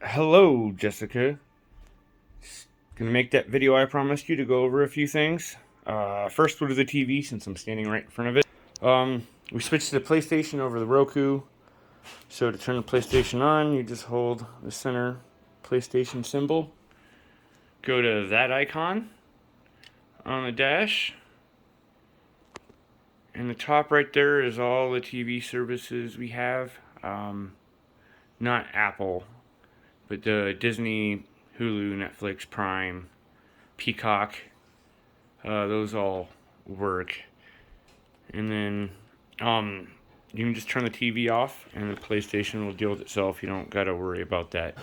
Hello, Jessica. Gonna make that video I promised you to go over a few things. First, we'll do the TV since I'm standing right in front of it. We switched to the PlayStation over the Roku. So to turn the PlayStation on, you just hold the center PlayStation symbol. Go to that icon on the dash. And the top right there is all the TV services we have. Not Apple, but the Disney, Hulu, Netflix, Prime, Peacock, those all work. And then you can just turn the TV off and the PlayStation will deal with itself. You don't gotta worry about that.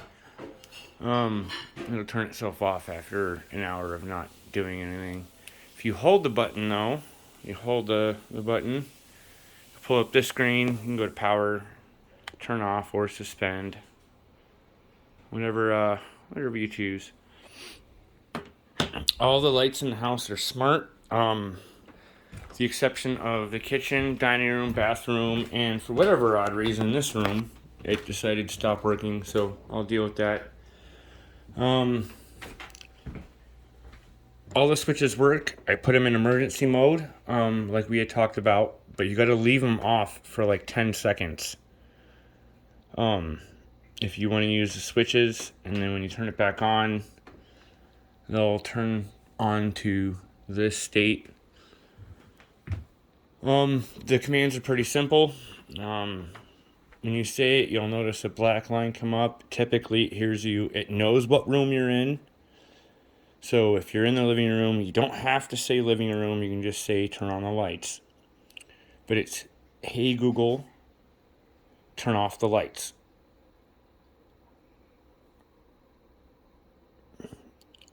It'll turn itself off after an hour of not doing anything. If you hold the button though, you hold the button, pull up this screen, you can go to power, turn off or suspend. Whatever you choose. All the lights in the house are smart. With the exception of the kitchen, dining room, bathroom, and for whatever odd reason, this room, it decided to stop working, so I'll deal with that. All the switches work. I put them in emergency mode, like we had talked about, but you gotta leave them off for like 10 seconds. If you want to use the switches, and then when you turn it back on, they'll turn on to this state. The commands are pretty simple. When you say it, you'll notice a black line come up. Typically, it knows what room you're in. So if you're in the living room, you don't have to say living room. You can just say turn on the lights. But it's, hey Google, turn off the lights.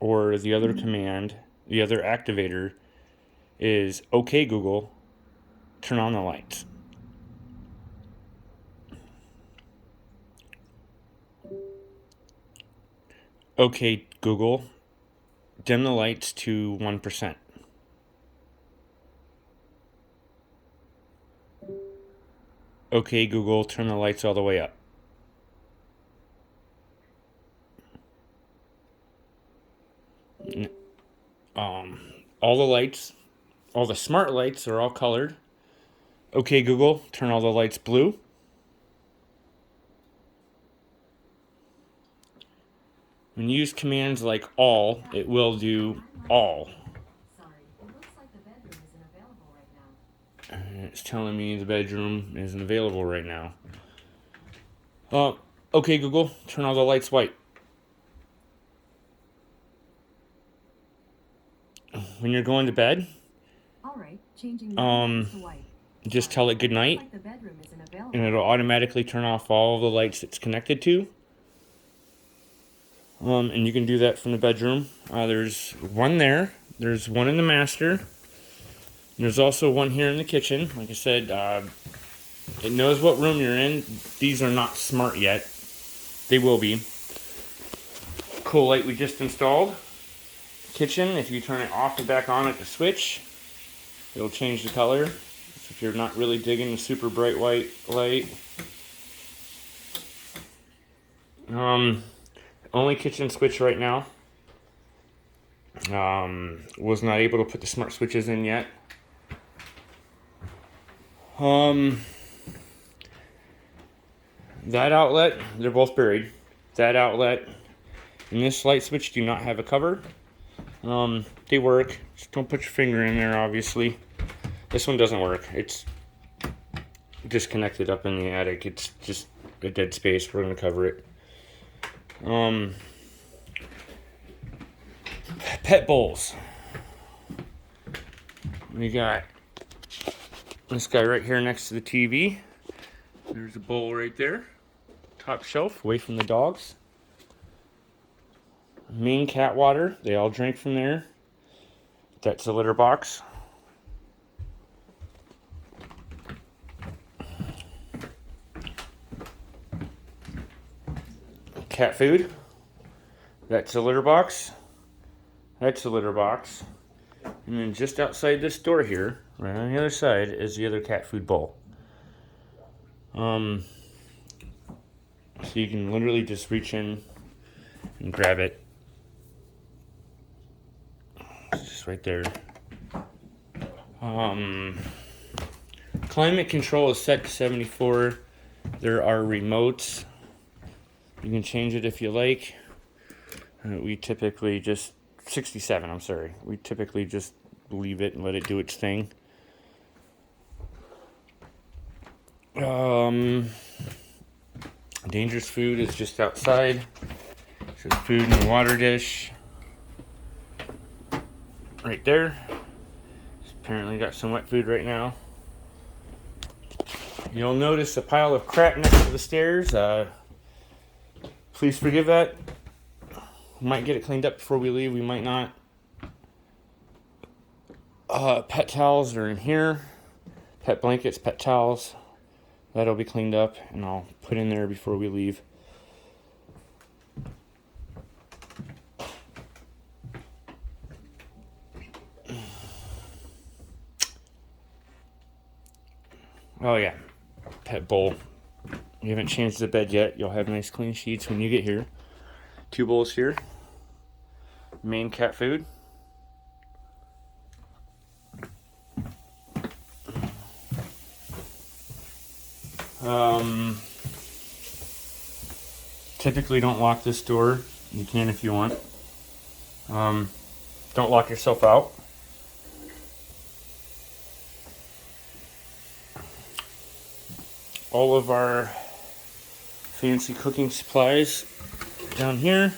Or the other command, the other activator is, okay Google, turn on the lights. Okay Google, dim the lights to 1%. Okay Google, turn the lights all the way up. All the lights, all the smart lights are all colored. Okay Google, turn all the lights blue. When you use commands like all, it will do all. And it's telling me the bedroom isn't available right now. Okay Google, turn all the lights white. When you're going to bed, just tell it good night, and it'll automatically turn off all the lights it's connected to. And you can do that from the bedroom. There's one there. There's one in the master. There's also one here in the kitchen. Like I said, it knows what room you're in. These are not smart yet. They will be. Cool light we just installed. Kitchen, if you turn it off and back on at the switch, it'll change the color. So if you're not really digging the super bright white light. Only kitchen switch right now. Was not able to put the smart switches in yet. That outlet, they're both buried. That outlet and this light switch do not have a cover. They work. Just don't put your finger in there, obviously. This one doesn't work. It's disconnected up in the attic. It's just a dead space. We're going to cover it. Pet bowls. We got this guy right here next to the TV. There's a bowl right there. Top shelf, away from the dogs. Main cat water. They all drink from there. That's a litter box. Cat food. That's a litter box. That's a litter box. And then just outside this door here, right on the other side, is the other cat food bowl. So you can literally just reach in and grab it. It's just right there. Climate control is set to 74. There are remotes. You can change it if you like. We typically just 67. I'm sorry. We typically just leave it and let it do its thing. Dangerous food is just outside. So food in the water dish. Right there. Apparently got some wet food right now. You'll notice a pile of crap next to the stairs. Please forgive that. We might get it cleaned up before we leave. We might not. Pet towels are in here. Pet blankets, pet towels. That'll be cleaned up and I'll put in there before we leave. Oh yeah, pet bowl. You haven't changed the bed yet. You'll have nice clean sheets when you get here. 2 bowls here. Main cat food. Typically don't lock this door. You can if you want. Don't lock yourself out. All of our fancy cooking supplies down here.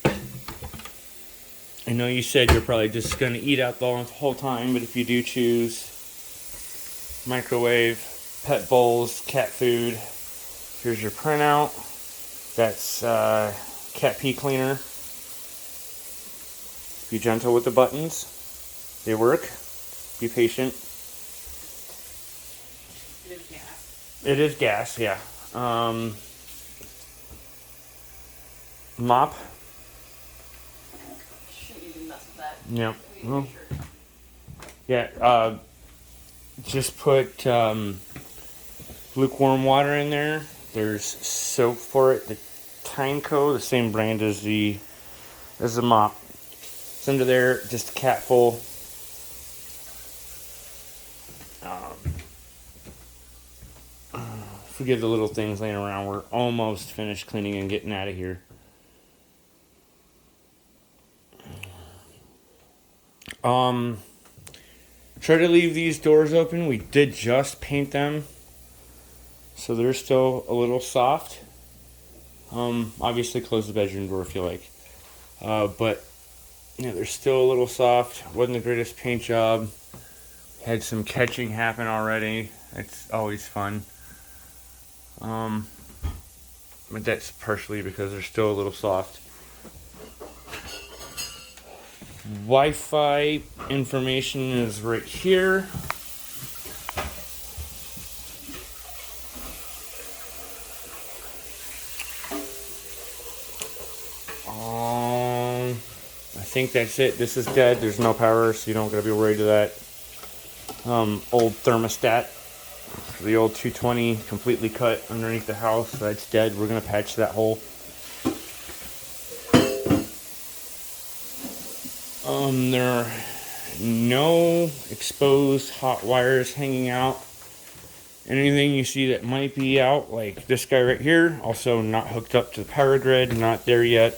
I know you said you're probably just going to eat out the whole time, but if you do choose microwave, pet bowls, cat food, here's your printout. That's cat pee cleaner. Be gentle with the buttons. They work. Be patient. It is gas, yeah. Mop. Shouldn't even mess with that. Yeah. Well, yeah. Just put lukewarm water in there. There's soap for it. The Tyneco, the same brand as the mop. It's under there. Just a cat full. Forgive the little things laying around. We're almost finished cleaning and getting out of here. Try to leave these doors open. We did just paint them, so they're still a little soft. Obviously close the bedroom door if you like. But yeah, they're still a little soft. Wasn't the greatest paint job. Had some catching happen already. It's always fun. But that's partially because they're still a little soft. Wi-Fi information is right here. I think that's it. This is dead. There's no power, so you don't gotta be worried of that. Old thermostat. The old 220 completely cut underneath the house. That's dead. We're gonna patch that hole. There are no exposed hot wires hanging out. Anything you see that might be out, like this guy right here, also not hooked up to the power grid, not there yet.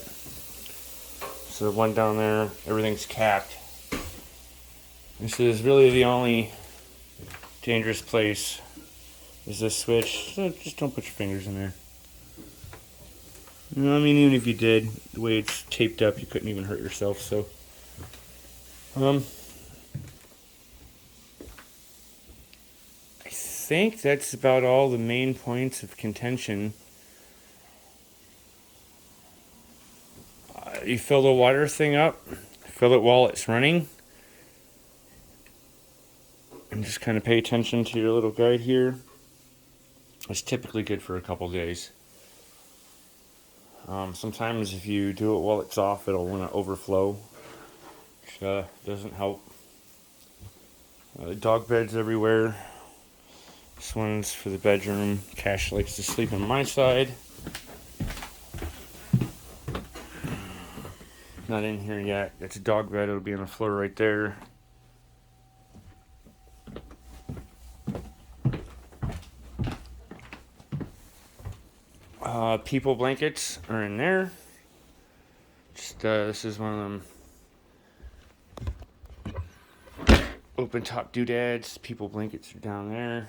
So the one down there, everything's capped. This is really the only dangerous place is this switch. So just don't put your fingers in there. You know, I mean, even if you did, the way it's taped up, you couldn't even hurt yourself, so. I think that's about all the main points of contention. You fill the water thing up, fill it while it's running, and just kind of pay attention to your little guide here. It's typically good for a couple days. Sometimes if you do it while it's off, it'll want to overflow, which doesn't help. Dog beds everywhere. This one's for the bedroom. Cash likes to sleep on my side. not in here yet. It's a dog bed. It'll be on the floor right there. People blankets are in there. Just this is one of them open top doodads. People blankets are down there.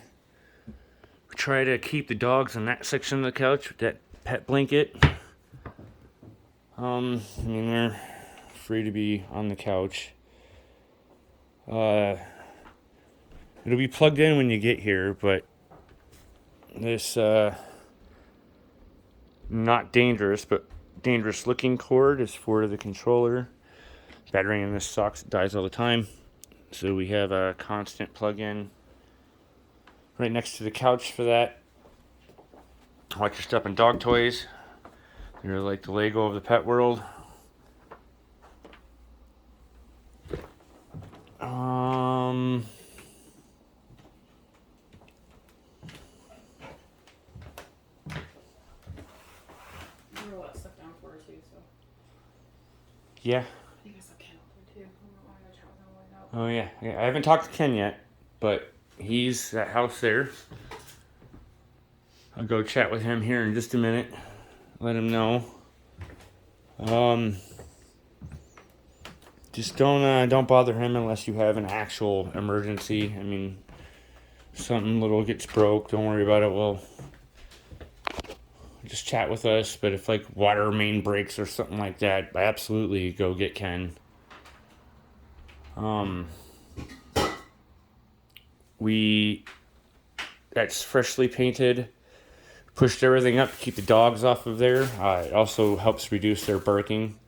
We try to keep the dogs on that section of the couch with that pet blanket. I mean, they're free to be on the couch. It'll be plugged in when you get here, but this not dangerous, but dangerous looking cord is for the controller. Battery in this sucks, it dies all the time. So we have a constant plug-in right next to the couch for that. Watch your step and dog toys. They're like the Lego of the pet world. There's a lot of stuff down for her too, so. Yeah. I think I saw Ken up there too. I don't know why I chat with him right now. Oh yeah. I haven't talked to Ken yet, but he's that house there. I'll go chat with him here in just a minute. Let him know. Just don't bother him unless you have an actual emergency. I mean, something little gets broke, don't worry about it. Well, just chat with us. But if like water main breaks or something like that, absolutely go get Ken. That's freshly painted. Pushed everything up to keep the dogs off of there. It also helps reduce their barking.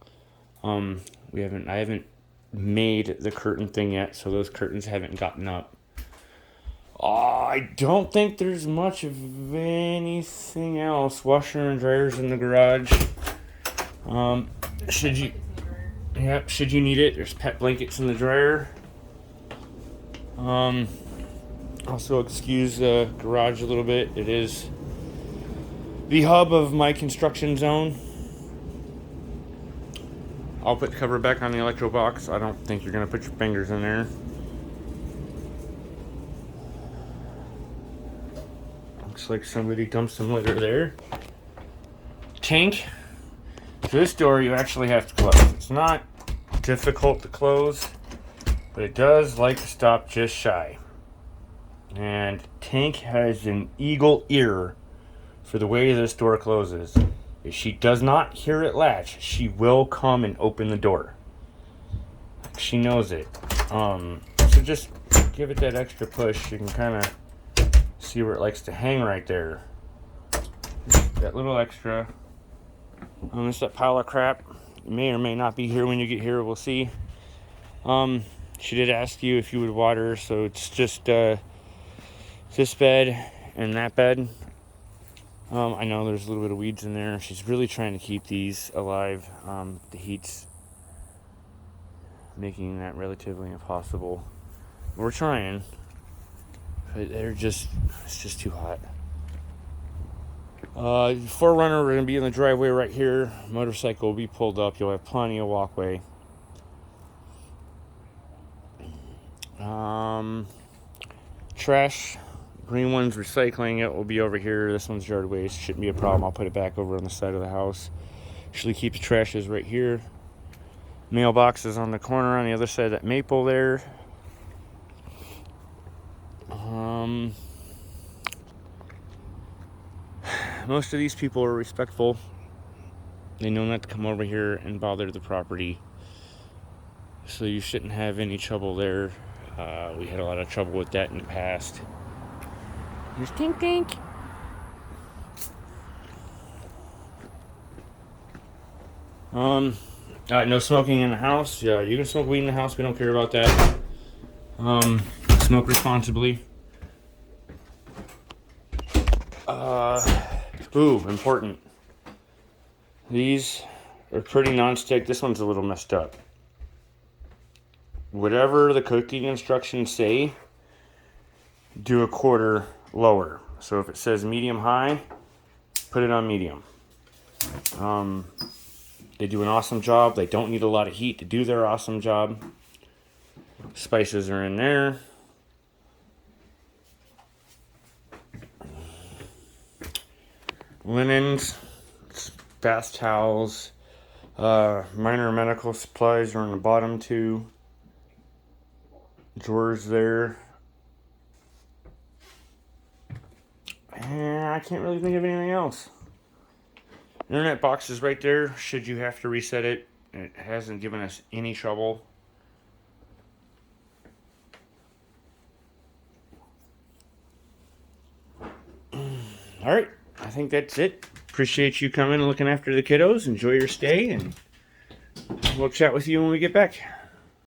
I haven't made the curtain thing yet, so those curtains haven't gotten up. I don't think there's much of anything else. Washer and dryers in the garage. Should you need it, there's pet blankets in the dryer. Also excuse the garage a little bit. It is the hub of my construction zone. I'll put the cover back on the electro box. I don't think you're gonna put your fingers in there. Looks like somebody dumped some litter there. Tank. So this door you actually have to close. It's not difficult to close, but it does like to stop just shy. And Tank has an eagle ear for the way this door closes. If she does not hear it latch, she will come and open the door. She knows it. So just give it that extra push. You can kind of see where it likes to hang right there. That little extra. This that pile of crap. It may or may not be here when you get here. We'll see. She did ask you if you would water, so it's just this bed and that bed. I know there's a little bit of weeds in there. She's really trying to keep these alive. The heat's making that relatively impossible. We're trying, but it's just too hot. 4Runner, we're going to be in the driveway right here. Motorcycle will be pulled up. You'll have plenty of walkway. Trash. Green one's recycling. It will be over here. This one's yard waste. Shouldn't be a problem. I'll put it back over on the side of the house. Usually keep the trashes right here. Mailbox is on the corner on the other side of that maple there. Most of these people are respectful. They know not to come over here and bother the property. So you shouldn't have any trouble there. We had a lot of trouble with that in the past. Here's Tink Tink. No smoking in the house. Yeah, you can smoke weed in the house. We don't care about that. Smoke responsibly. Important. These are pretty non-stick. This one's a little messed up. Whatever the cooking instructions say, do a quarter lower. So if it says medium high, put it on medium. They do an awesome job. They don't need a lot of heat to do their awesome job. Spices are in there. Linens, bath towels, minor medical supplies are on the bottom too. Drawers there. And I can't really think of anything else. Internet box is right there, should you have to reset it. It hasn't given us any trouble. Alright, I think that's it. Appreciate you coming and looking after the kiddos. Enjoy your stay, and we'll chat with you when we get back.